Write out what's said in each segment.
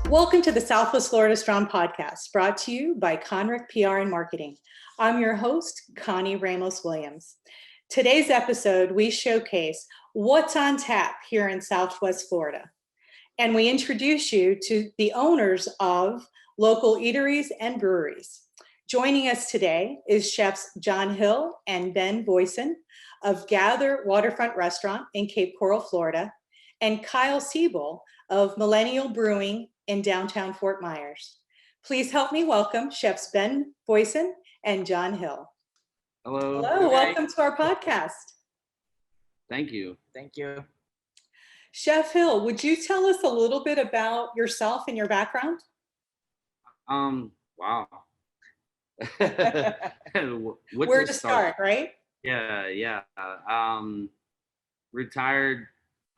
Welcome to the Southwest Florida Strong podcast, brought to you by Conrick PR and Marketing. I'm your host, Connie Ramos-Williams. Today's episode, we showcase what's on tap here in Southwest Florida. And we introduce you to the owners of local eateries and breweries. Joining us today is chefs John Hill and Ben Voisin of Gather Waterfront Restaurant in Cape Coral, Florida, and Kyle Cebull of Millennial Brewing in downtown Fort Myers. Please help me welcome chefs Ben Voisin and John Hill. Hello. Hello, welcome to our podcast. Thank you. Thank you. Chef Hill, would you tell us a little bit about yourself and your background? Wow. Where to start, right? Yeah. Retired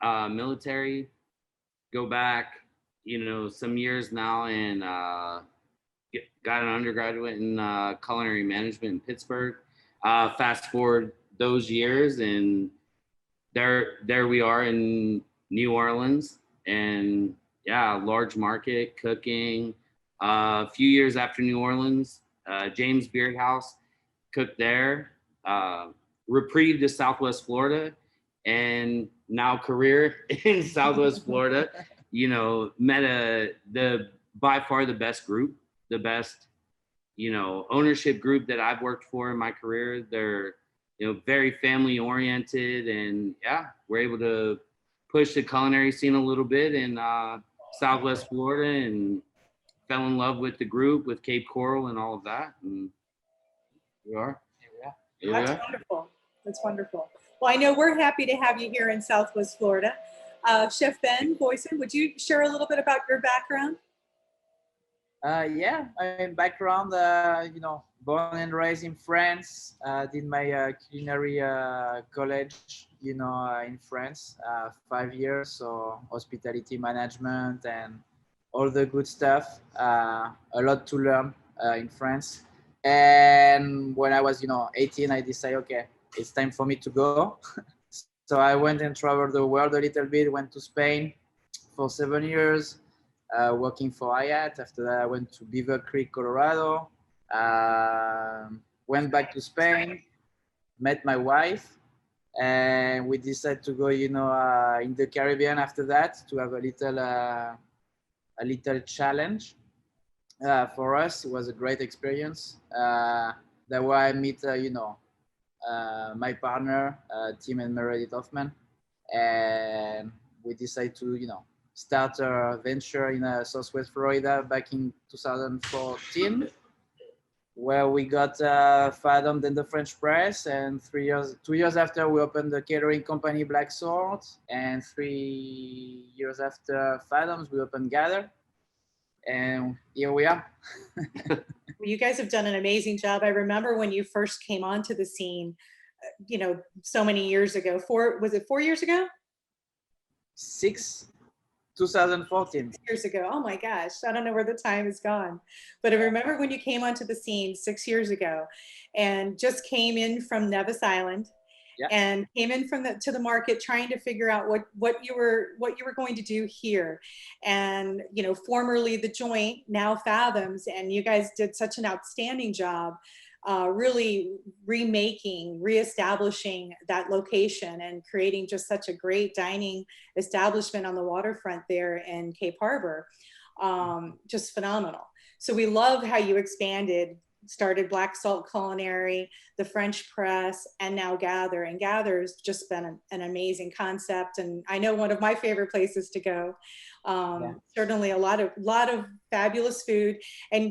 military, go back, some years now, and got an undergraduate in culinary management in Pittsburgh. Fast forward those years, and there we are in New Orleans, and large market cooking. A few years after New Orleans, James Beard House, cooked there. Reprieve to Southwest Florida, and now career in Southwest Florida. Met by far the best group, the best, ownership group that I've worked for in my career. They're, very family oriented, and we're able to push the culinary scene a little bit in Southwest Florida, and fell in love with the group, with Cape Coral and all of that. And we are. That's wonderful. That's wonderful. Well, I know we're happy to have you here in Southwest Florida. Chef Ben Voisin, would you share a little bit about your background? My background, born and raised in France. Did my culinary college, in France, 5 years. So hospitality management and all the good stuff. A lot to learn in France. And when I was, 18, I decided, okay, it's time for me to go. So I went and traveled the world a little bit, went to Spain for 7 years, working for Hyatt. After that, I went to Beaver Creek, Colorado, went back to Spain, met my wife, and we decided to go, in the Caribbean after that, to have a little challenge. For us, it was a great experience. That's where I meet, my partner, Tim and Meredith Hoffman, and we decided to, start a venture in Southwest Florida back in 2014, where we got fathomed in the French press, and 2 years after, we opened the catering company Black Sword, and 3 years after Fathoms, we opened Gather, and here we are. You guys have done an amazing job. I remember when you first came onto the scene, so many years ago. Was it 4 years ago? 2014. Years ago. Oh my gosh. I don't know where the time has gone. But I remember when you came onto the scene 6 years ago and just came in from Nevis Island. Yeah. And came in to the market trying to figure out what you were going to do here. And, formerly The Joint, now Fathoms, and you guys did such an outstanding job really reestablishing that location and creating just such a great dining establishment on the waterfront there in Cape Harbor. Just phenomenal. So we love how you started Black Salt Culinary, the French Press, and now Gather. And Gather's just been an amazing concept, and I know one of my favorite places to go. Certainly a lot of fabulous food,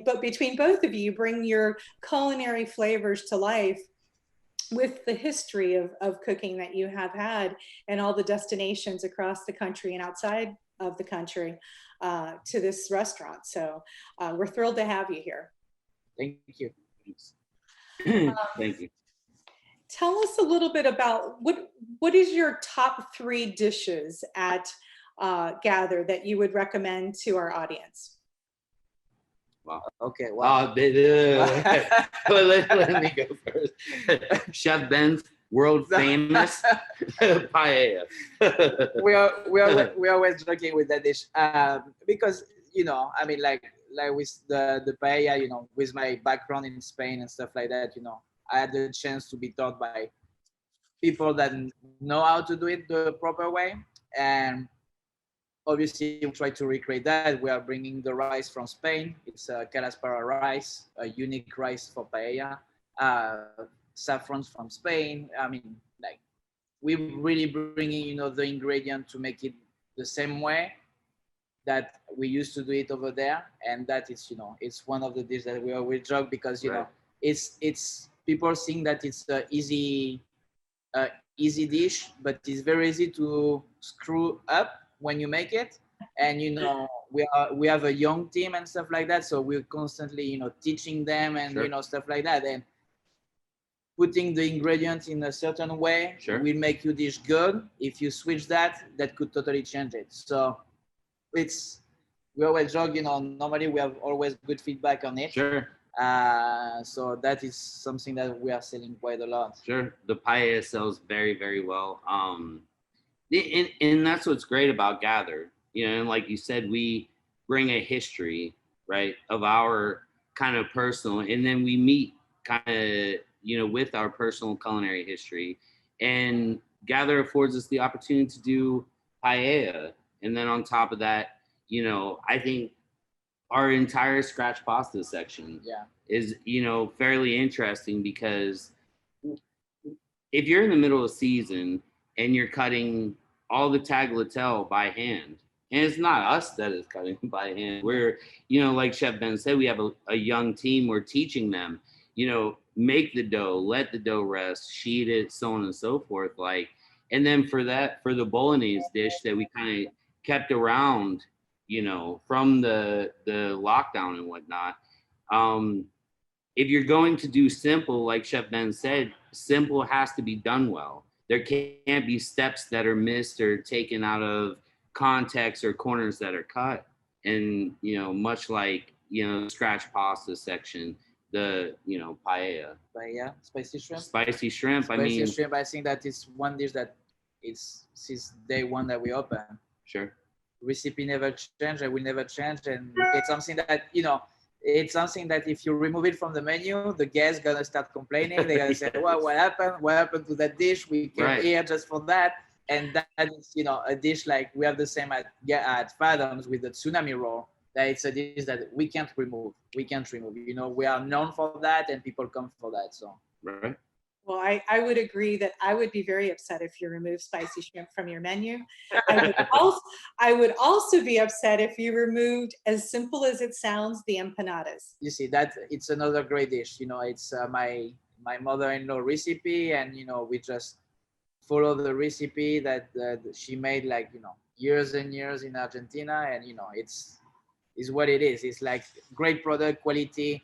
but between both of you bring your culinary flavors to life with the history of cooking that you have had and all the destinations across the country and outside of the country to this restaurant. So we're thrilled to have you here. Thank you. Thank you. Tell us a little bit about what is your top 3 dishes at Gather that you would recommend to our audience? Wow. Okay. Wow. Let me go first. Chef Ben's world famous paella. we are always joking with that dish because you know, I mean, like with the paella, you know, with my background in Spain and stuff like that, you know, I had the chance to be taught by people that know how to do it the proper way. And obviously, we try to recreate that. We are bringing the rice from Spain. It's a calaspara rice, a unique rice for paella. Saffrons from Spain. I mean, like, we're really bringing, you know, the ingredient to make it the same way that we used to do it over there. And that is, you know, it's one of the dishes that we always joke because, you know, it's people think that it's a easy dish, but it's very easy to screw up when you make it. And you know, we have a young team and stuff like that, so we're constantly, you know, teaching them and you know, stuff like that. And putting the ingredients in a certain way will make your dish good. If you switch that, that could totally change it. So it's, we always joke, you know, normally we have always good feedback on it. So that is something that we are selling quite a lot. The paella sells very, very well. And that's what's great about Gather. You know, and like you said, we bring a history, right, of our kind of personal, and then we meet kind of, you know, with our personal culinary history. And Gather affords us the opportunity to do paella. And then on top of that, you know, I think our entire scratch pasta section is, you know, fairly interesting because if you're in the middle of season and you're cutting all the tagliatelle by hand, and it's not us that is cutting by hand. We're, you know, like Chef Ben said, we have a young team. We're teaching them, you know, make the dough, let the dough rest, sheet it, so on and so forth. Like, and then for the bolognese dish that we kind of kept around, you know, from the lockdown and whatnot. If you're going to do simple, like Chef Ben said, simple has to be done well. There can't be steps that are missed or taken out of context or corners that are cut. And, you know, much like, you know, scratch pasta section, the, you know, paella. Spicy shrimp. Spicy shrimp. Spicy shrimp, I think that is one dish that it's since day one that we open. Recipe never change, it will never change. And it's something that, you know, it's something that if you remove it from the menu, the guests gonna start complaining. They're gonna say, well, what happened? What happened to that dish? We came here just for that. And that is, you know, a dish like we have the same at Fathoms with the tsunami roll. That it's a dish that we can't remove. You know, we are known for that and people come for that. So Well, I would agree that I would be very upset if you remove spicy shrimp from your menu. I would also be upset if you removed, as simple as it sounds, the empanadas. You see, that it's another great dish. You know, it's my mother-in-law recipe, and you know, we just follow the recipe that she made, like, you know, years and years in Argentina, and you know, it's what it is. It's like great product quality.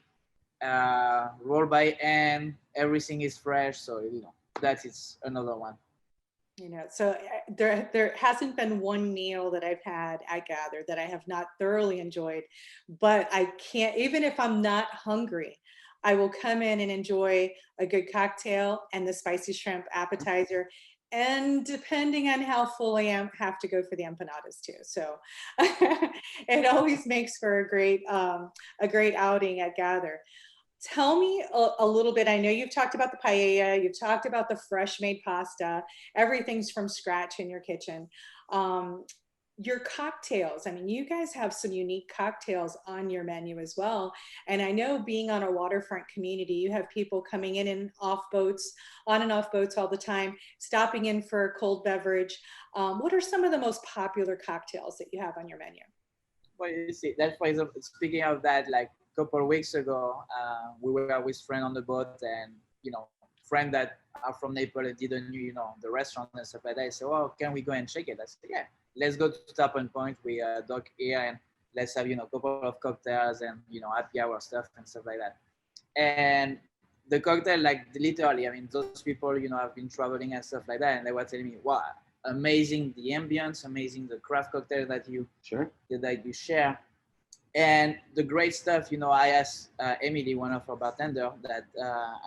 Roll by hand, everything is fresh, so you know, that is another one. You know, so there hasn't been one meal that I've had at Gather that I have not thoroughly enjoyed, but I can't, even if I'm not hungry, I will come in and enjoy a good cocktail and the spicy shrimp appetizer. And depending on how full I am, have to go for the empanadas too. So it always makes for a great outing at Gather. Tell me a little bit. I know you've talked about the paella, you've talked about the fresh made pasta, everything's from scratch in your kitchen. Your cocktails, I mean, you guys have some unique cocktails on your menu as well. And I know, being on a waterfront community, you have people coming in and off boats, on and off boats all the time, stopping in for a cold beverage. What are some of the most popular cocktails that you have on your menu? Well, you see, that's why, speaking of that, like a couple of weeks ago, we were with friend on the boat, and you know, friend that are from Naples and didn't know, you know, the restaurant and stuff like that. I said, well, can we go and check it? I said, yeah, let's go to Tap and Point. We dock here and let's have, you know, a couple of cocktails and, you know, happy hour stuff and stuff like that. And the cocktail, like literally, I mean, those people, you know, have been traveling and stuff like that, and they were telling me, wow, amazing the ambience, amazing the craft cocktail that you that you share. And the great stuff, you know, I asked Emily, one of our bartender, that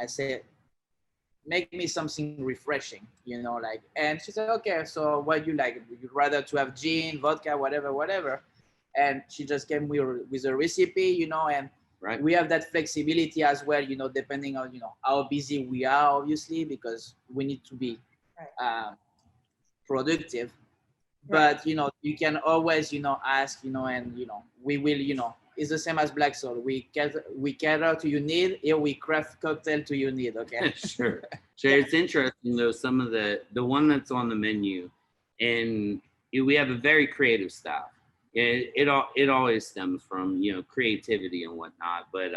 I said, make me something refreshing, you know, like, and she said, okay, so what you like? Would you rather to have gin, vodka, whatever? and she just came with a recipe, you know, and Right. we have that flexibility as well, you know, depending on, you know, how busy we are, obviously, because we need to be productive. But, you know, you can always, you know, ask, you know, and, you know, we will, you know, it's the same as Black Soul. We cater to your need. Here we craft cocktail to your need. Okay. Sure. It's interesting though. Some of the one that's on the menu, and we have a very creative staff. It always stems from, you know, creativity and whatnot. But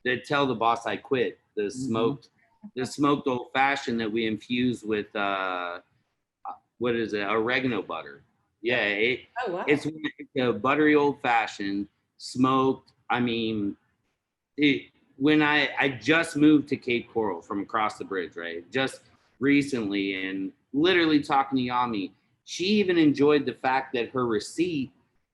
the Tell the Boss I Quit, the smoked old fashioned that we infuse with what is it, oregano butter. Yeah, it's a buttery old fashioned smoked. I mean, when I just moved to Cape Coral from across the bridge, right? Just recently, and literally talking to Yami, she even enjoyed the fact that her receipt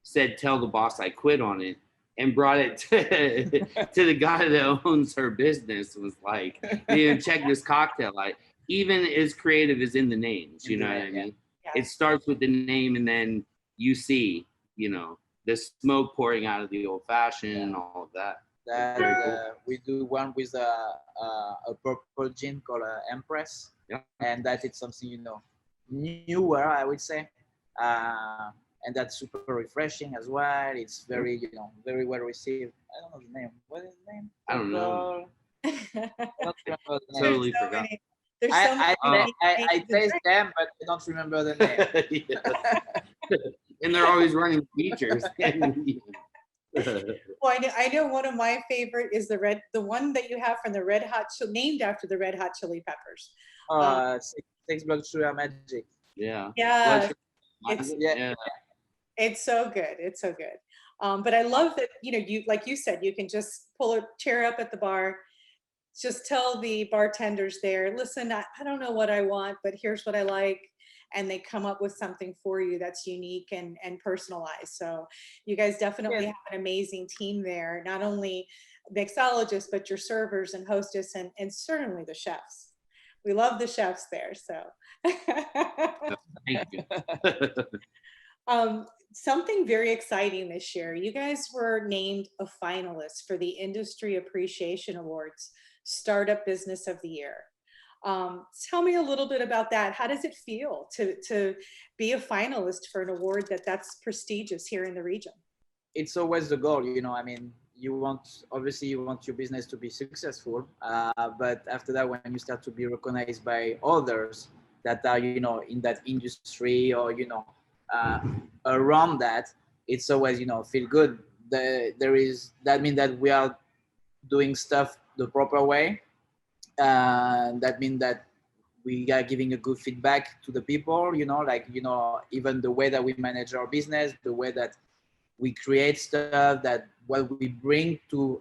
said "Tell the Boss I Quit" on it, and brought it to the guy that owns her business. Was like, you know, check this cocktail out. Even as creative as in the names, you know what I mean? Yeah. It starts with the name, and then you see, you know, the smoke pouring out of the old fashioned and all of that. That we do one with a purple gin called Empress, and that it's something, you know, newer, I would say, and that's super refreshing as well. It's very, you know, very well received. I don't know the name. What is the name? I don't know. I don't remember the name. Totally forgot. I taste them, but I don't remember the name. And they're always running features. Well, I know one of my favorite is the one that you have from the Red Hot, named after the Red Hot Chili Peppers. 6 Blood Sugar Magic. Yeah. Yeah. It's so good. It's so good. But I love that, you know, you, like you said, you can just pull a chair up at the bar, just tell the bartenders there, listen, I don't know what I want, but here's what I like. And they come up with something for you that's unique and personalized. So you guys definitely have an amazing team there, not only mixologists, but your servers and hostess and certainly the chefs. We love the chefs there, so. Thank you. Something very exciting this year. You guys were named a finalist for the Industry Appreciation Awards Startup Business of the Year. Tell me a little bit about that. How does it feel to be a finalist for an award that's prestigious here in the region? It's always the goal, you know. I mean, obviously you want your business to be successful, but after that, when you start to be recognized by others that are, you know, in that industry or, you know, around that, it's always, you know, feel good. That means that we are doing stuff the proper way. That means that we are giving a good feedback to the people, you know, like, you know, even the way that we manage our business, the way that we create stuff, that what we bring to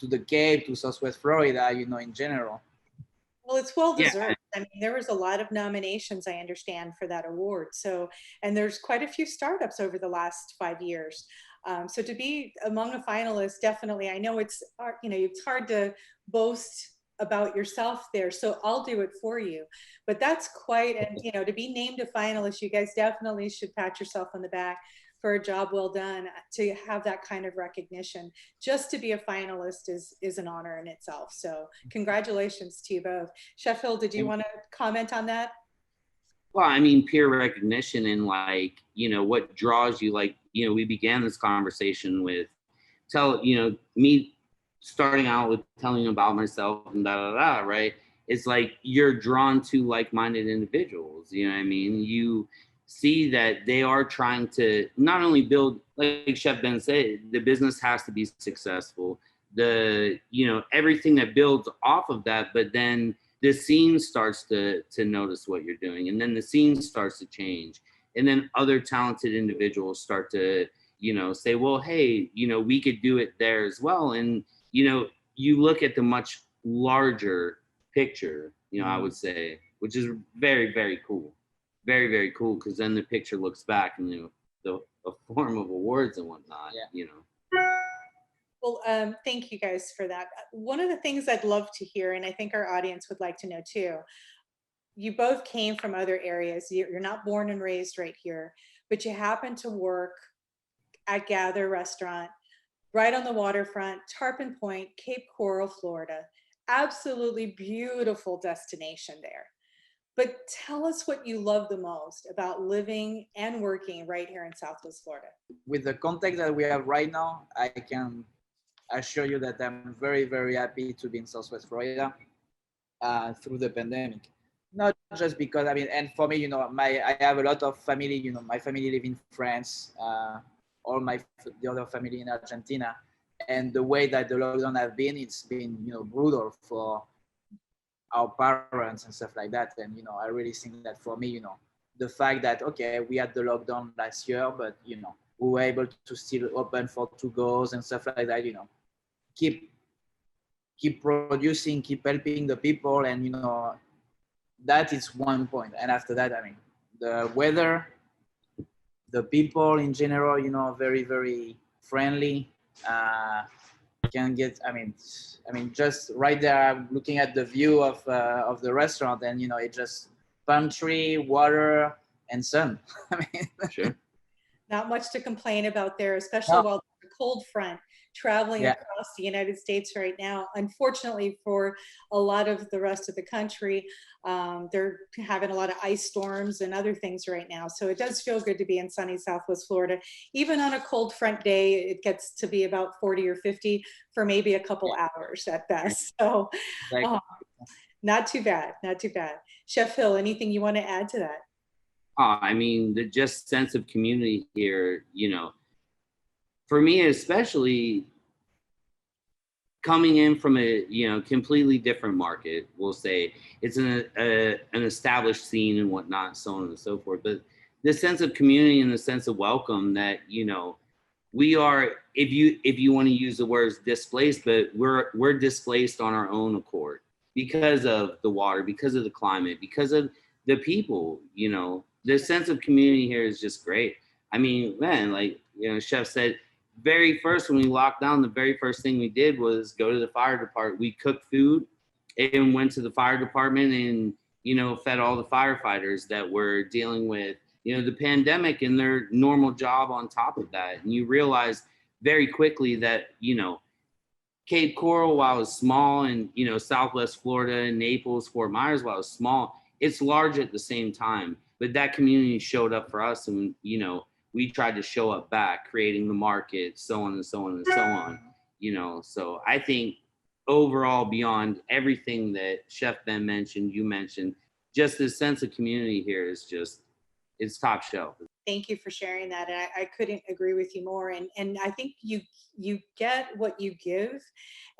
the Cape, to Southwest Florida, you know, in general. Well, it's well deserved. I mean, there was a lot of nominations, I understand, for that award. So, and there's quite a few startups over the last 5 years. So to be among the finalists, definitely, I know it's, you know, it's hard to boast about yourself there, so I'll do it for you. But that's quite, and you know, to be named a finalist, you guys definitely should pat yourself on the back for a job well done. To have that kind of recognition, just to be a finalist is an honor in itself. So congratulations to you both. Chef Hill, did you want to comment on that? Well, I mean, peer recognition and, like, you know, what draws you, like, you know, we began this conversation with me starting out with telling about myself and right? It's like you're drawn to like-minded individuals, you know what I mean? You see that they are trying to not only build, like Chef Ben said, the business has to be successful. You know, everything that builds off of that, but then the scene starts to notice what you're doing, and then the scene starts to change, and then other talented individuals start to, you know, say, well, hey, you know, we could do it there as well. And, you know, you look at the much larger picture, you know, I would say, which is very, very cool. Very, very cool, because then the picture looks back in, you know, the form of awards and whatnot, you know. Well, thank you guys for that. One of the things I'd love to hear, and I think our audience would like to know too, you both came from other areas. You're not born and raised right here, but you happen to work at Gather Restaurant, right on the waterfront, Tarpon Point, Cape Coral, Florida. Absolutely beautiful destination there. But tell us what you love the most about living and working right here in Southwest Florida. With the context that we have right now, I can assure you that I'm very, very happy to be in Southwest Florida through the pandemic. Not just because, I mean, and for me, I have a lot of family, my family live in France, all the other family in Argentina. And the way that the lockdown have been, it's been, brutal for our parents and stuff like that. And, I really think that for me, the fact that, okay, we had the lockdown last year, but, we were able to still open for to-goes and stuff like that, keep producing, keep helping the people. And, that is one point. And after that, I mean, the weather, the people in general, very, very friendly. Can get, I mean, just right there, I'm looking at the view of the restaurant, and it just pantry, water, and sun. I mean, Sure. Not much to complain about there, especially while the cold front traveling across the United States right now. Unfortunately for a lot of the rest of the country, they're having a lot of ice storms and other things right now. So it does feel good to be in sunny Southwest Florida. Even on a cold front day, it gets to be about 40 or 50 for maybe a couple hours at best. So not too bad, not too bad. Chef Hill, anything you want to add to that? I mean, the just sense of community here, for me, especially coming in from a, completely different market, we'll say it's an established scene and whatnot, so on and so forth. But the sense of community and the sense of welcome that, we are, if you want to use the words displaced, but we're displaced on our own accord because of the water, because of the climate, because of the people, the sense of community here is just great. I mean, man, like, Chef said, very first, when we locked down, the very first thing we did was go to the fire department. We cooked food and went to the fire department and, fed all the firefighters that were dealing with, the pandemic and their normal job on top of that. And you realize very quickly that, Cape Coral, while it's small, and, Southwest Florida, Naples, Fort Myers, while it's small, it's large at the same time. But that community showed up for us, and, we tried to show up back, creating the market, so on and so on and so on, So I think overall, beyond everything that Chef Ben mentioned, you mentioned, just this sense of community here is just, it's top shelf. Thank you for sharing that. And I couldn't agree with you more. And I think you get what you give,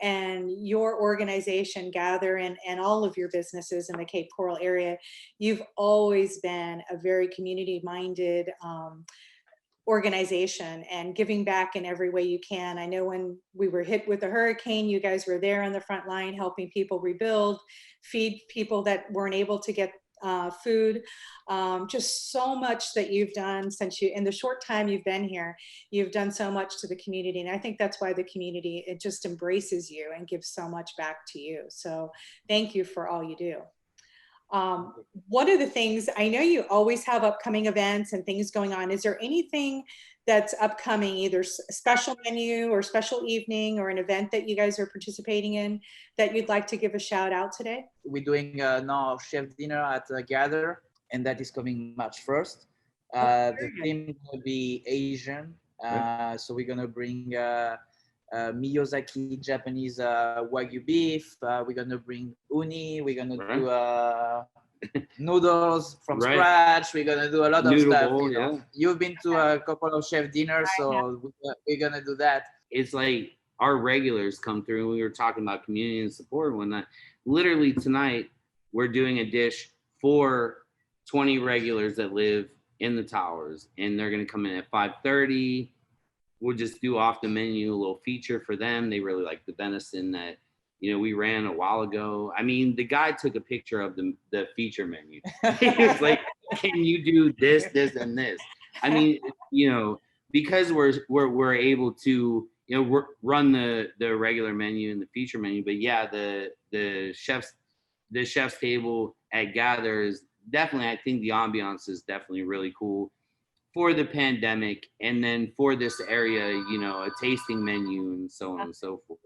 and your organization, Gather, and all of your businesses in the Cape Coral area, you've always been a very community-minded organization and giving back in every way you can. I know when we were hit with the hurricane, you guys were there on the front line helping people rebuild, feed people that weren't able to get food. Just so much that you've done since in the short time you've been here. You've done so much to the community, and I think that's why the community, it just embraces you and gives so much back to you. So thank you for all you do. One of the things, I know you always have upcoming events and things going on. Is there anything that's upcoming, either special menu or special evening or an event that you guys are participating in that you'd like to give a shout out today? We're doing now chef dinner at Gather, and that is coming March 1st. The theme will be Asian. So we're going to bring Miyazaki Japanese Wagyu beef. We're going to bring uni. We're going to do noodles from scratch. We're going to do a lot of stuff. Bowl, You've been to a couple of chef dinners, so we're going to do that. It's like our regulars come through, and we were talking about community and support and whatnot. Literally tonight, we're doing a dish for 20 regulars that live in the towers, and they're going to come in at 5:30. We'll just do off the menu, a little feature for them. They really like the venison that, we ran a while ago. I mean, the guy took a picture of the feature menu. He was like, can you do this, this, and this? I mean, because we're able to, run the regular menu and the feature menu. But yeah, the chef's table at Gather is definitely, I think the ambiance is definitely really cool. for the pandemic, and then for this area, you know, a tasting menu and so on and so forth.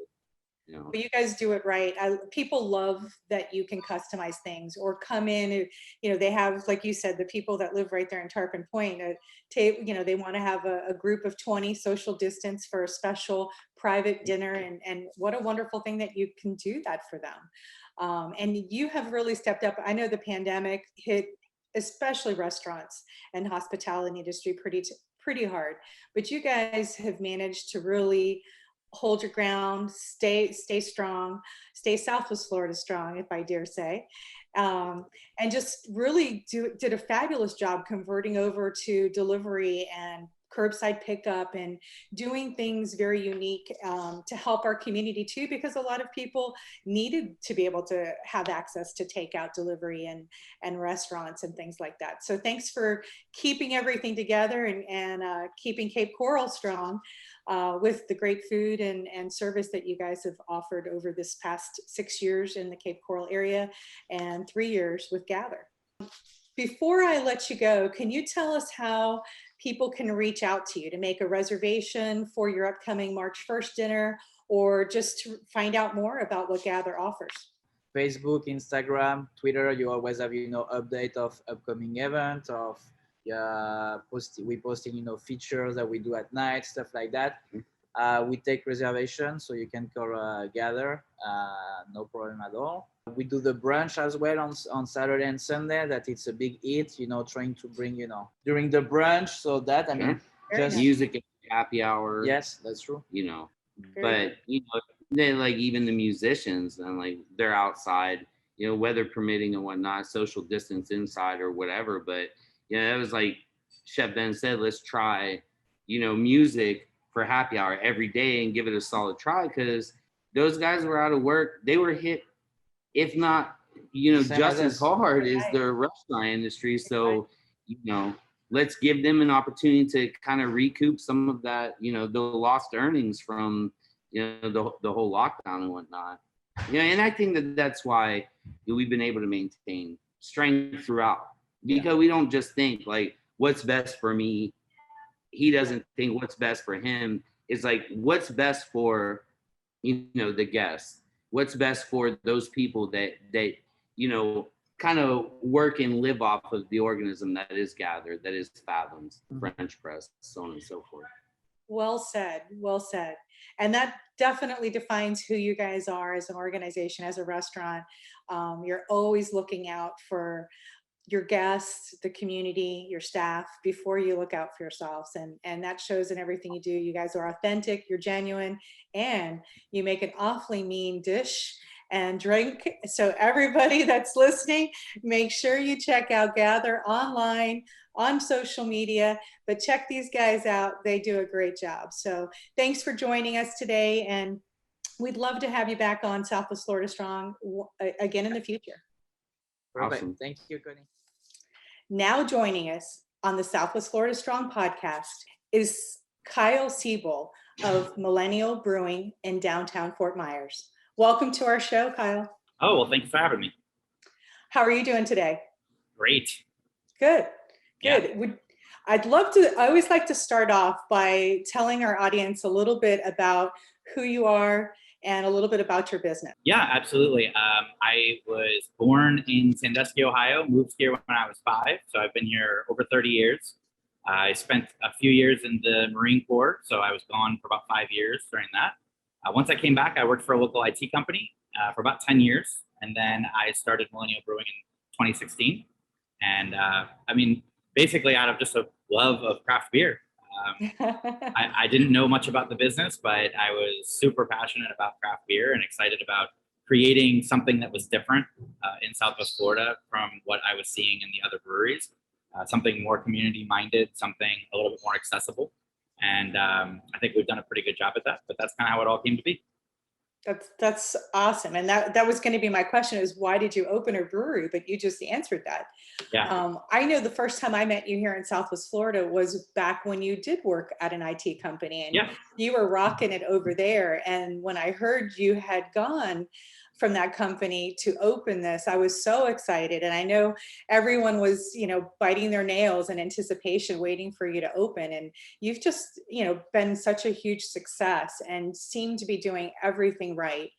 You know. Well, you guys do it right. People love that you can customize things or come in. You know, they have, like you said, the people that live right there in Tarpon Point. You know, they want to have a group of 20 social distance for a special private dinner, and what a wonderful thing that you can do that for them. And you have really stepped up. I know the pandemic hit, especially restaurants and hospitality industry, pretty hard. But you guys have managed to really hold your ground, stay strong, stay Southwest Florida strong, if I dare say, and just really did a fabulous job converting over to delivery and curbside pickup and doing things very unique to help our community too, because a lot of people needed to be able to have access to takeout, delivery, and restaurants and things like that. So thanks for keeping everything together and keeping Cape Coral strong with the great food and service that you guys have offered over this past 6 years in the Cape Coral area and 3 years with Gather. Before I let you go, can you tell us how people can reach out to you to make a reservation for your upcoming March 1st dinner, or just to find out more about what Gather offers? Facebook, Instagram, Twitter, you always have, you know, update of upcoming events, of we posting, you know, features that we do at night, stuff like that. We take reservations, so you can call Gather, no problem at all. We do the brunch as well on Saturday and Sunday. That it's a big hit, you know, trying to bring, you know, during the brunch. So that, I mean, just music and happy hour. Yes, that's true. You know, but you know, then like even the musicians and like they're outside, you know, weather permitting and whatnot, social distance inside or whatever. But you know, it was like Chef Ben said, let's try, you know, music for happy hour every day and give it a solid try, because those guys were out of work. They were hit, if not, you know, just as hard as the restaurant industry. So, you know, let's give them an opportunity to kind of recoup some of that, you know, the lost earnings from, you know, the whole lockdown and whatnot. You know, and I think that that's why we've been able to maintain strength throughout, because we don't just think like what's best for me. He doesn't think what's best for him. It's like what's best for, you know, the guests. What's best for those people that you know, kind of work and live off of the organism that is Gathered, that is Fathoms, French Press, so on and so forth. Well said, well said. And that definitely defines who you guys are as an organization, as a restaurant. You're always looking out for your guests, the community, your staff, before you look out for yourselves. And that shows in everything you do. You guys are authentic, you're genuine, and you make an awfully mean dish and drink. So everybody that's listening, make sure you check out Gather online, on social media, but check these guys out. They do a great job. So thanks for joining us today. And we'd love to have you back on Southwest Florida Strong again in the future. Perfect. Awesome. Thank you, Connie. Now joining us on the Southwest Florida Strong podcast is Kyle Cebull of Millennial Brewing in downtown Fort Myers. Welcome to our show, Kyle. Oh, well, thank you for having me. How are you doing today? Great. Good. Yeah. I always like to start off by telling our audience a little bit about who you are and a little bit about your business. Yeah, absolutely. I was born in Sandusky, Ohio, moved here when I was 5. So I've been here over 30 years. I spent a few years in the Marine Corps, so I was gone for about 5 years during that. Once I came back, I worked for a local IT company for about 10 years. And then I started Millennial Brewing in 2016. And I mean, basically out of just a love of craft beer. I didn't know much about the business, but I was super passionate about craft beer and excited about creating something that was different in Southwest Florida from what I was seeing in the other breweries. Something more community-minded, something a little bit more accessible. And I think we've done a pretty good job at that, but that's kind of how it all came to be. That's awesome. And that was going to be my question, is why did you open a brewery? But you just answered that. Yeah. I know the first time I met you here in Southwest Florida was back when you did work at an IT company, and you were rocking it over there. And when I heard you had gone from that company to open this. I was so excited. And I know everyone was, biting their nails in anticipation, waiting for you to open. And you've just, been such a huge success and seem to be doing everything right.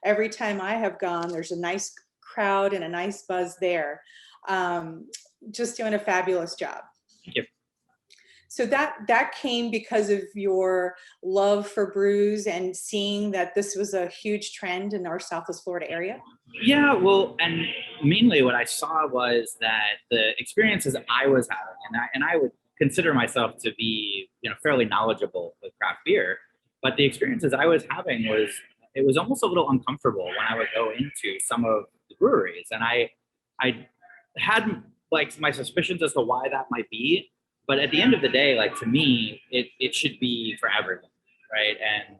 Every time I have gone, there's a nice crowd and a nice buzz there. Just doing a fabulous job. Thank you. So that came because of your love for brews and seeing that this was a huge trend in our Southwest Florida area? Yeah, well, and mainly what I saw was that the experiences I was having, and I would consider myself to be, fairly knowledgeable with craft beer, but the experiences I was having it was almost a little uncomfortable when I would go into some of the breweries, and I had like my suspicions as to why that might be. But at the end of the day, like to me, it should be for everyone, right? And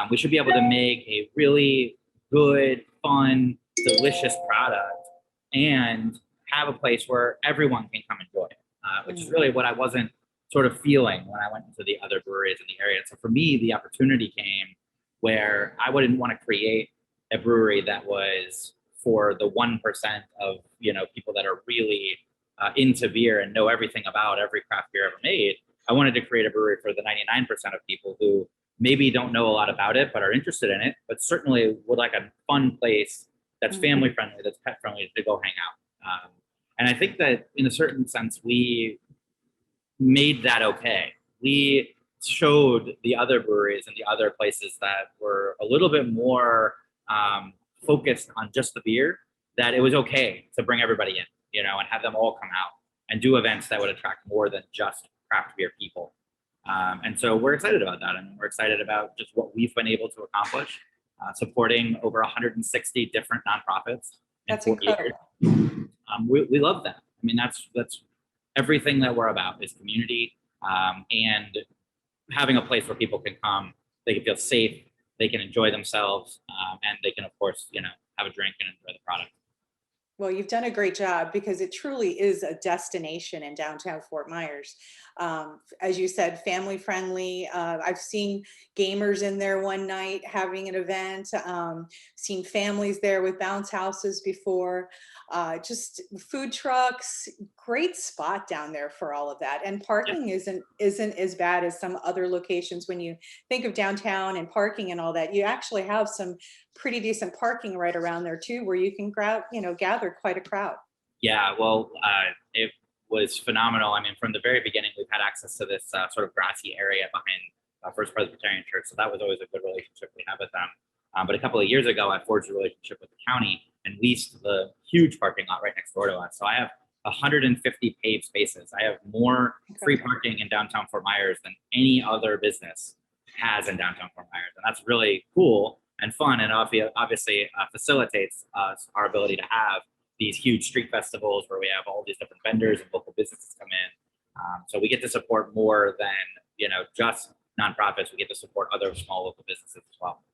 we should be able to make a really good, fun, delicious product and have a place where everyone can come enjoy it, which is really what I wasn't sort of feeling when I went into the other breweries in the area. So for me, the opportunity came where I wouldn't want to create a brewery that was for the 1% of, people that are really into beer and know everything about every craft beer ever made. I wanted to create a brewery for the 99% of people who maybe don't know a lot about it, but are interested in it, but certainly would like a fun place that's family friendly, that's pet friendly to go hang out. And I think that in a certain sense, we made that okay. We showed the other breweries and the other places that were a little bit more focused on just the beer, that it was okay to bring everybody in, and have them all come out and do events that would attract more than just craft beer people. And so we're excited about that. And we're excited about just what we've been able to accomplish, supporting over 160 different nonprofits. That's incredible. We love that. I mean, that's everything that we're about is community, and having a place where people can come, they can feel safe, they can enjoy themselves, and they can, of course, have a drink and enjoy the product. Well, you've done a great job because it truly is a destination in downtown Fort Myers. As you said, family friendly. I've seen gamers in there one night having an event, seen families there with bounce houses before, just food trucks, great spot down there for all of that. And parking isn't as bad as some other locations. When you think of downtown and parking and all that, you actually have some pretty decent parking right around there too, where you can gather quite a crowd. Yeah, well, it was phenomenal. I mean, from the very beginning, we've had access to this sort of grassy area behind First Presbyterian Church, so that was always a good relationship we had with them. But a couple of years ago, I forged a relationship with the county and leased the huge parking lot right next door to us. So I have 150 paved spaces. I have more free parking in downtown Fort Myers than any other business has in downtown Fort Myers, and that's really cool and fun, and obviously facilitates our ability to have these huge street festivals where we have all these different vendors and local businesses come in. So we get to support more than just nonprofits. We get to support other small local businesses as well.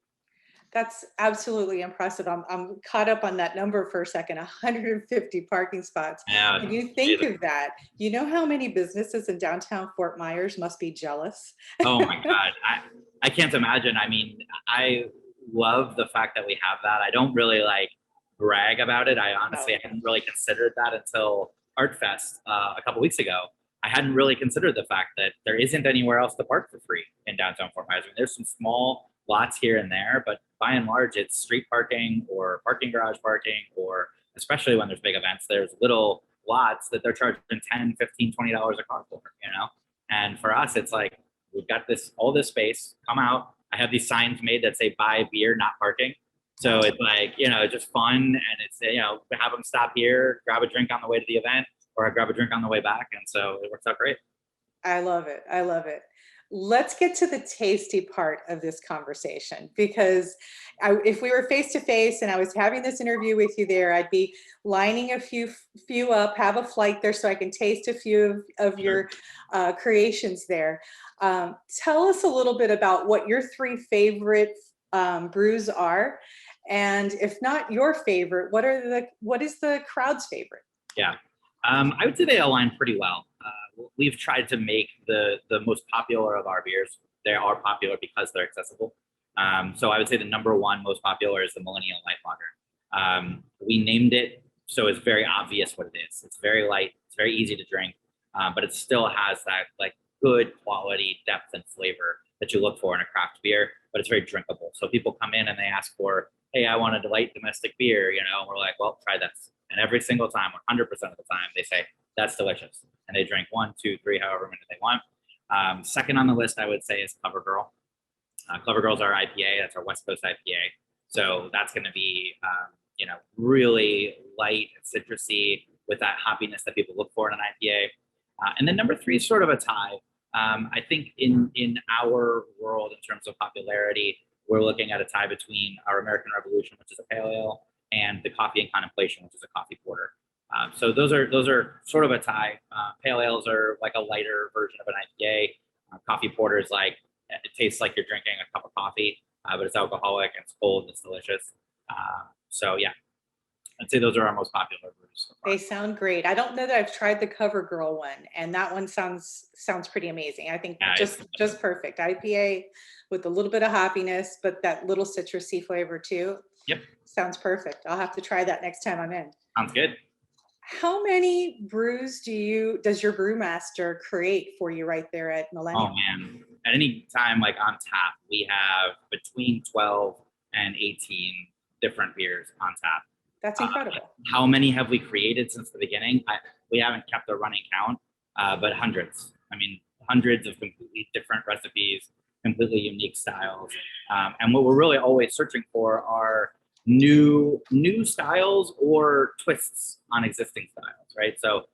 That's absolutely impressive. I'm caught up on that number for a second, 150 parking spots. Yeah, when you think of that, you know how many businesses in downtown Fort Myers must be jealous? Oh my God, I can't imagine. I mean, I love the fact that we have that. I don't really brag about it. I honestly hadn't really considered that until Art Fest a couple weeks ago. I hadn't really considered the fact that there isn't anywhere else to park for free in downtown Fort Myers. I mean, there's some small lots here and there, but by and large, it's street parking or parking garage parking, or especially when there's big events, there's little lots that they're charging $10, $15, $20 a car for, And for us, it's like, we've got all this space, come out. I have these signs made that say buy beer, not parking. So it's just fun. And it's, have them stop here, grab a drink on the way to the event, or grab a drink on the way back. And so it works out great. I love it. I love it. Let's get to the tasty part of this conversation, because if we were face to face and I was having this interview with you there, I'd be lining a few up, have a flight there so I can taste a few of your creations there. Tell us a little bit about what your 3 favorite brews are, and if not your favorite, what is the crowd's favorite? Yeah, I would say they align pretty well. We've tried to make the most popular of our beers. They are popular because they're accessible. So I would say the number 1 most popular is the Millennial Lifeblogger. We named it so it's very obvious what it is. It's very light, it's very easy to drink, but it still has that like good quality depth and flavor that you look for in a craft beer, but it's very drinkable. So people come in and they ask for, hey, I want a light domestic beer, you know, and we're like, well, try this. And every single time, 100% of the time, they say, that's delicious. And they drink 1, 2, 3, however many they want. Second on the list, I would say, is Cover Girl. Cover Girl's our IPA. That's our West Coast IPA. So that's going to be, you know, really light and citrusy with that hoppiness that people look for in an IPA. And then number 3 is sort of a tie. I think in our world, in terms of popularity, we're looking at a tie between our American Revolution, which is a pale ale, and the Coffee and Contemplation, which is a coffee porter. So those are sort of a tie. Pale ales are like a lighter version of an IPA. Coffee porter is like, it tastes like you're drinking a cup of coffee, but it's alcoholic and it's cold and it's delicious. So yeah, I'd say those are our most popular brews. They sound great. I don't know that I've tried the Cover Girl one, and that one sounds pretty amazing. I think just perfect. IPA with a little bit of hoppiness, but that little citrusy flavor too. Yep. Sounds perfect. I'll have to try that next time I'm in. Sounds good. How many brews does your brewmaster create for you right there at Millennial? Oh man, at any time, like on tap, we have between 12 and 18 different beers on tap. That's incredible. How many have we created since the beginning? We haven't kept a running count, but hundreds. I mean, hundreds of completely different recipes, completely unique styles. And what we're really always searching for are new styles or twists on existing styles, right? So,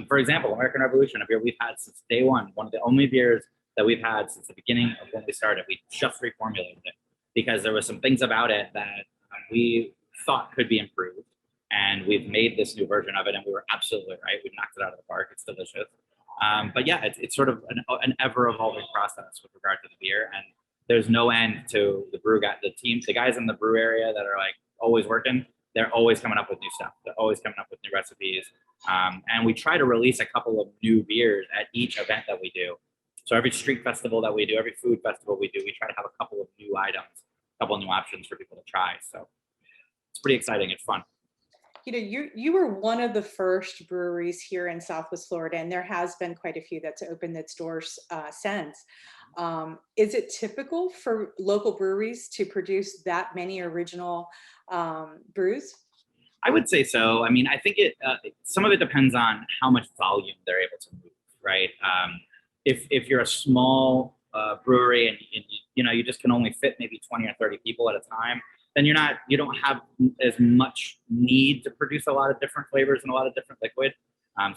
for example, American Revolution, a beer we've had since day one of the only beers that we've had since the beginning of when we started. We just reformulated it because there were some things about it that we thought could be improved, and we've made this new version of it, and we were absolutely right. We've knocked it out of the park. It's delicious. But yeah, it's sort of an ever-evolving process with regard to the beer, and there's no end to the guys in the brew area that are like always working. They're always coming up with new stuff. They're always coming up with new recipes. And we try to release a couple of new beers at each event that we do. So every street festival that we do, every food festival we do, we try to have a couple of new items, a couple of new options for people to try. So it's pretty exciting. It's fun. You know, you were one of the first breweries here in Southwest Florida, and there has been quite a few that's opened its doors since. Is it typical for local breweries to produce that many original brews? I would say so. I mean, I think some of it depends on how much volume they're able to move, right? If you're a small brewery and you know you just can only fit maybe 20 or 30 people at a time, then you don't have as much need to produce a lot of different flavors and a lot of different liquid.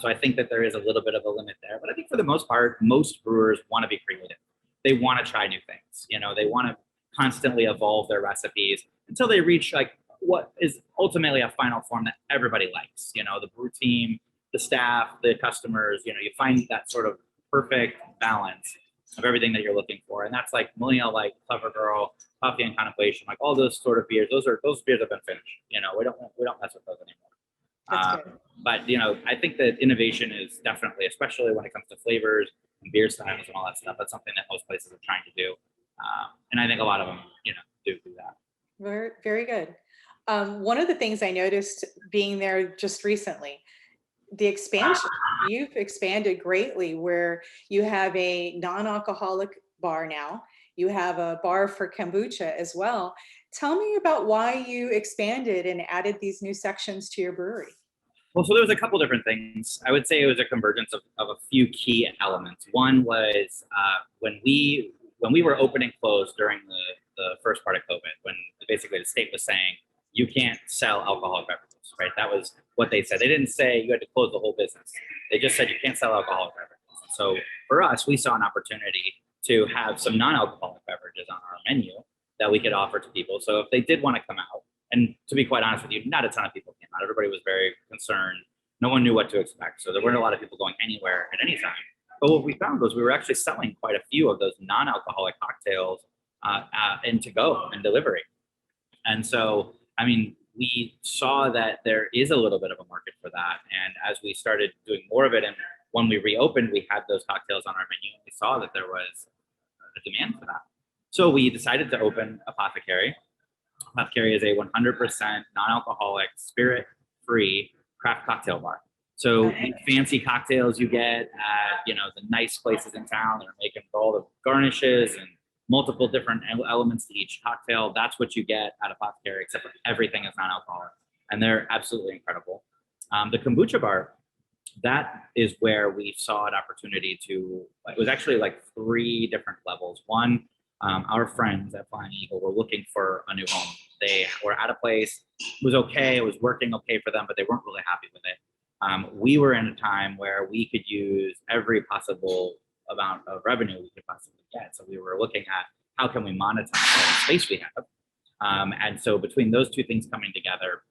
So I think that there is a little bit of a limit there. But I think for the most part, most brewers want to be creative. They want to try new things. You know, they want to constantly evolve their recipes until they reach like what is ultimately a final form that everybody likes. You know, the brew team, the staff, the customers, you know, you find that sort of perfect balance of everything that you're looking for. And that's like Millennial, like Clever Girl, Coffee and Contemplation, like all those sort of beers. Those beers have been finished. You know, we don't mess with those anymore. But you know, I think that innovation is definitely, especially when it comes to flavors and beer styles and all that stuff, that's something that most places are trying to do. And I think a lot of them, you know, do that. Very, very good. One of the things I noticed being there just recently, the expansion, you've expanded greatly where you have a non-alcoholic bar now. You have a bar for kombucha as well. Tell me about why you expanded and added these new sections to your brewery. Well, so there was a couple different things. I would say it was a convergence of a few key elements. One was when we were open and closed during the first part of COVID, when basically the state was saying, you can't sell alcoholic beverages, right? That was what they said. They didn't say you had to close the whole business. They just said you can't sell alcoholic beverages. So for us, we saw an opportunity to have some non-alcoholic beverages on our menu that we could offer to people. So if they did want to come out, and to be quite honest with you, not a ton of people came out. Everybody was very concerned. No one knew what to expect. So there weren't a lot of people going anywhere at any time. But what we found was we were actually selling quite a few of those non-alcoholic cocktails in to-go and delivery. And so, I mean, we saw that there is a little bit of a market for that. And as we started doing more of it, and when we reopened, we had those cocktails on our menu, and we saw that there was a demand for that. So we decided to open Apothecary. Apothecary is a 100% non-alcoholic, spirit-free craft cocktail bar. So fancy cocktails you get at, you know, the nice places in town that are making all the garnishes and multiple different elements to each cocktail. That's what you get at Apothecary, except for everything is non-alcoholic. And they're absolutely incredible. The Kombucha Bar, that is where we saw an opportunity to, it was actually like 3 different levels. One, our friends at Flying Eagle were looking for a new home. They were at a place, it was okay, it was working okay for them, but they weren't really happy with it. We were in a time where we could use every possible amount of revenue we could possibly get. So we were looking at how can we monetize the space we have. And so between those 2 things coming together,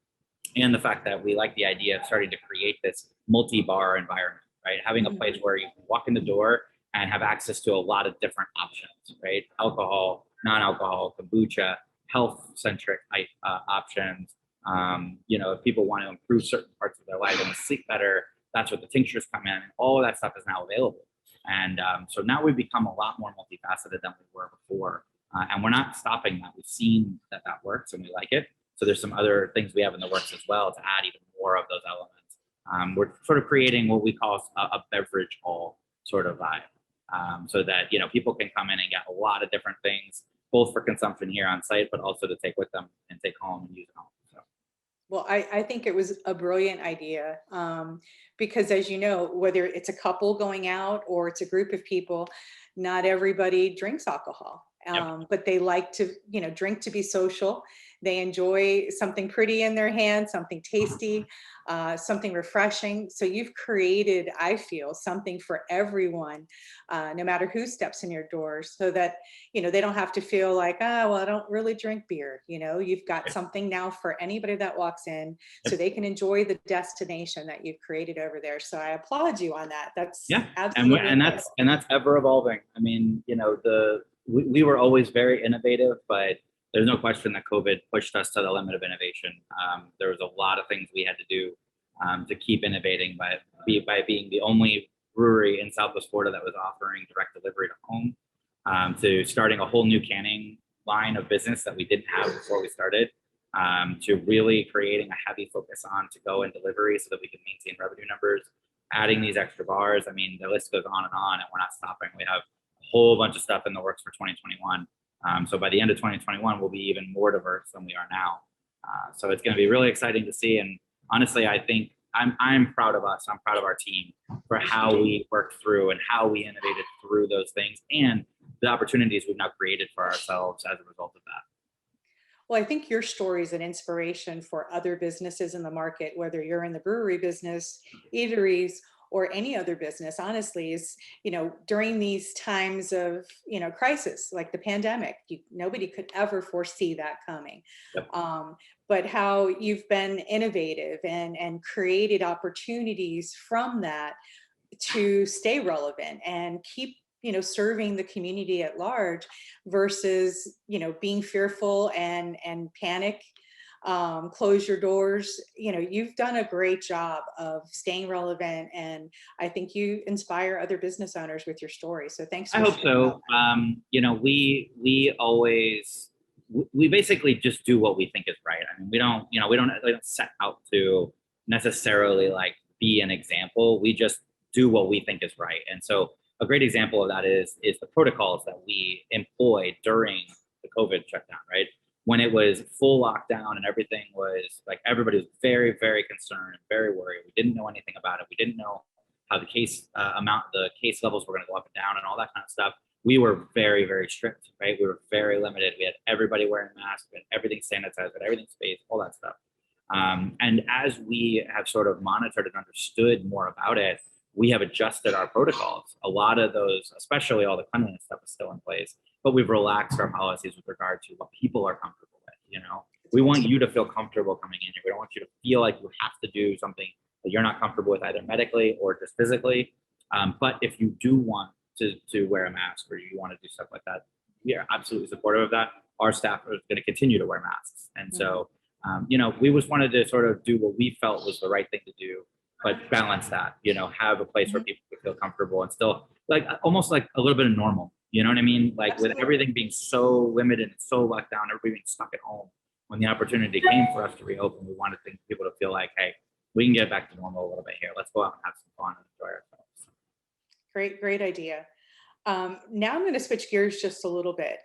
and the fact that we like the idea of starting to create this multi-bar environment, right? Having a place where you can walk in the door and have access to a lot of different options, right? Alcohol, non-alcohol, kombucha, health-centric options. You know, if people want to improve certain parts of their life and sleep better, that's what the tinctures come in. All of that stuff is now available. And so now we've become a lot more multifaceted than we were before. And we're not stopping that. We've seen that that works and we like it. So there's some other things we have in the works as well to add even more of those elements. We're sort of creating what we call a beverage hall sort of vibe, so that, you know, people can come in and get a lot of different things, both for consumption here on site, but also to take with them and take home and use at home. So. Well, I think it was a brilliant idea, because as you know, whether it's a couple going out or it's a group of people, not everybody drinks alcohol. But they like to, you know, drink to be social. They enjoy something pretty in their hand, something tasty, something refreshing. So you've created, I feel, something for everyone, no matter who steps in your doors, so that, you know, they don't have to feel like, well, I don't really drink beer. You know, you've got something now for anybody that walks in, so they can enjoy the destination that you've created over there. So I applaud you on that. That's absolutely and that's ever evolving. I mean, you know, we were always very innovative, but there's no question that COVID pushed us to the limit of innovation. There was a lot of things we had to do to keep innovating by being the only brewery in Southwest Florida that was offering direct delivery to home, to starting a whole new canning line of business that we didn't have before we started, to really creating a heavy focus on to-go and delivery so that we can maintain revenue numbers, adding these extra bars. I mean, the list goes on, and we're not stopping. We have a whole bunch of stuff in the works for 2021. So by the end of 2021, we'll be even more diverse than we are now. So it's going to be really exciting to see. And honestly, I think I'm proud of us. I'm proud of our team for how we worked through and how we innovated through those things and the opportunities we've now created for ourselves as a result of that. Well, I think your story is an inspiration for other businesses in the market, whether you're in the brewery business, eateries, or any other business. Honestly, is, you know, during these times of, you know, crisis like the pandemic, nobody could ever foresee that coming. Yep. But how you've been innovative and created opportunities from that to stay relevant and keep, you know, serving the community at large, versus, you know, being fearful and panic, close your doors. You know, you've done a great job of staying relevant, and I think you inspire other business owners with your story. So thanks. I hope so. You know, we basically just do what we think is right. I mean, we don't set out to necessarily like be an example. We just do what we think is right. And so a great example of that is the protocols that we employed during the COVID shutdown, right? When it was full lockdown and everything was like, everybody was very, very concerned and very worried. We didn't know anything about it. We didn't know how the case levels were going to go up and down and all that kind of stuff. We were very, very strict, right? We were very limited. We had everybody wearing masks, we had everything sanitized, we had everything spaced, all that stuff. And as we have sort of monitored and understood more about it, we have adjusted our protocols. A lot of those, especially all the cleanliness stuff, is still in place, but we've relaxed our policies with regard to what people are comfortable with. You know, we want you to feel comfortable coming in here. We don't want you to feel like you have to do something that you're not comfortable with, either medically or just physically. But if you do want to wear a mask or you want to do stuff like that, we are absolutely supportive of that. Our staff are going to continue to wear masks. And so, you know, we just wanted to sort of do what we felt was the right thing to do, but balance that, you know, have a place where people feel comfortable and still like almost like a little bit of normal. You know what I mean? Like with everything being so limited and so locked down, everybody being stuck at home, when the opportunity came for us to reopen, we wanted people to feel like, hey, we can get back to normal a little bit here. Let's go out and have some fun and enjoy ourselves. Great idea. Now I'm going to switch gears just a little bit.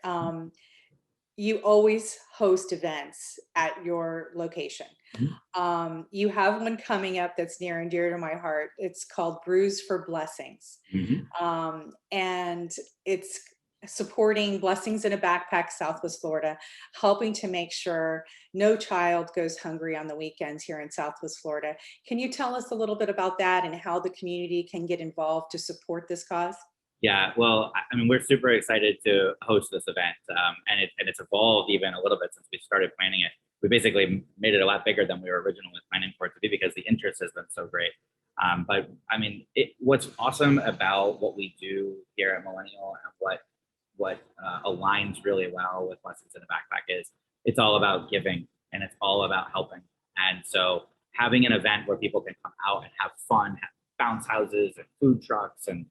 You always host events at your location. Mm-hmm. You have one coming up that's near and dear to my heart. It's called Brews for Blessings. Mm-hmm. And it's supporting Blessings in a Backpack, Southwest Florida, helping to make sure no child goes hungry on the weekends here in Southwest Florida. Can you tell us a little bit about that and how the community can get involved to support this cause? Yeah, well, I mean, we're super excited to host this event, and it's evolved even a little bit since we started planning it. We basically made it a lot bigger than we were originally planning for it to be because the interest has been so great. But I mean, what's awesome about what we do here at Millennial and what aligns really well with Blessings in a Backpack is it's all about giving and it's all about helping. And so having an event where people can come out and have fun, have bounce houses and food trucks and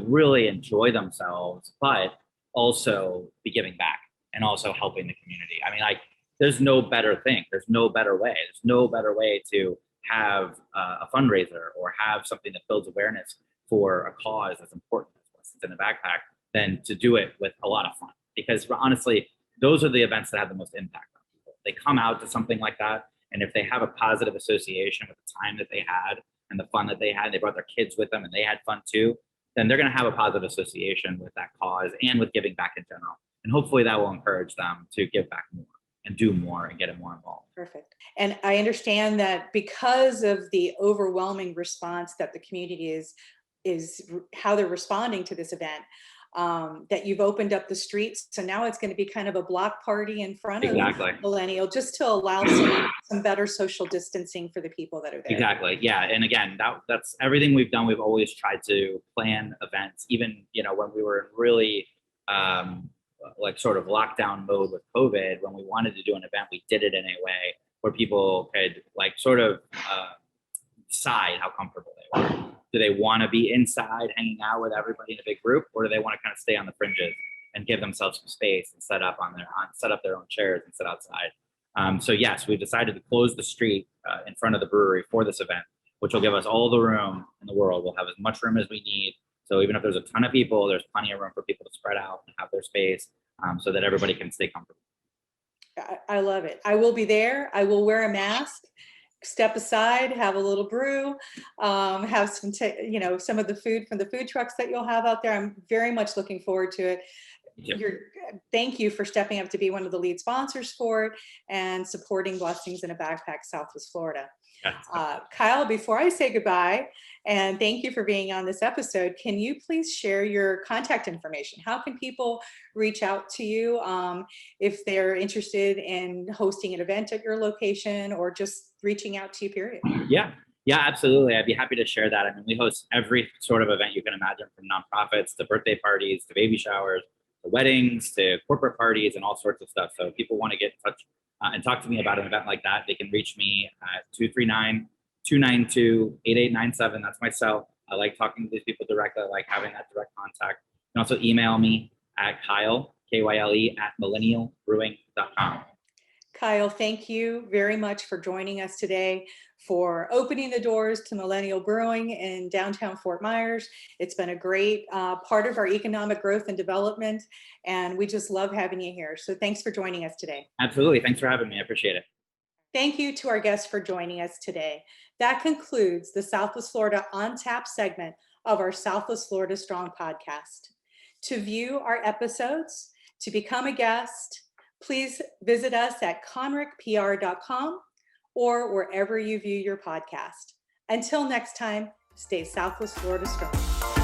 really enjoy themselves, but also be giving back and also helping the community. I mean, like, there's no better thing. There's no better way. There's no better way to have a fundraiser or have something that builds awareness for a cause that's important as Blessings in a Backpack than to do it with a lot of fun. Because honestly, those are the events that have the most impact on people. They come out to something like that, and if they have a positive association with the time that they had and the fun that they had, they brought their kids with them and they had fun too, then they're going to have a positive association with that cause and with giving back in general. And hopefully that will encourage them to give back more and do more and get more involved. Perfect. And I understand that because of the overwhelming response that the community is how they're responding to this event, that you've opened up the streets. So now it's going to be kind of a block party in front of Millennial, just to allow some better social distancing for the people that are there. Exactly. Yeah. And again, that's everything we've done. We've always tried to plan events, even, when we were in really like sort of lockdown mode with COVID, when we wanted to do an event, we did it in a way where people could like sort of decide how comfortable they were. Do they want to be inside hanging out with everybody in a big group, or do they want to kind of stay on the fringes and give themselves some space and set up their own chairs and sit outside? So yes, we've decided to close the street in front of the brewery for this event, which will give us all the room in the world. We'll have as much room as we need. So even if there's a ton of people, there's plenty of room for people to spread out and have their space so that everybody can stay comfortable. I love it. I will be there. I will wear a mask, step aside, have a little brew, have some, some of the food from the food trucks that you'll have out there. I'm very much looking forward to it. Thank you for stepping up to be one of the lead sponsors for it and supporting Blessings in a Backpack, Southwest Florida. Kyle, before I say goodbye, and thank you for being on this episode, can you please share your contact information? How can people reach out to you if they're interested in hosting an event at your location or just reaching out to you, period? Yeah, absolutely. I'd be happy to share that. I mean, we host every sort of event you can imagine, from nonprofits to birthday parties to baby showers to weddings to corporate parties and all sorts of stuff. So if people want to get in touch and talk to me about an event like that, they can reach me at 239-292-8897. That's my cell. I like talking to these people directly. I like having that direct contact. You can also email me at Kyle, Kyle, at millennialbrewing.com. Kyle, thank you very much for joining us today, for opening the doors to Millennial Brewing in downtown Fort Myers. It's been a great part of our economic growth and development, and we just love having you here. So thanks for joining us today. Absolutely. Thanks for having me. I appreciate it. Thank you to our guests for joining us today. That concludes the Southwest Florida On Tap segment of our Southwest Florida Strong podcast. To view our episodes, to become a guest, please visit us at conrickpr.com or wherever you view your podcast. Until next time, stay Southwest Florida strong.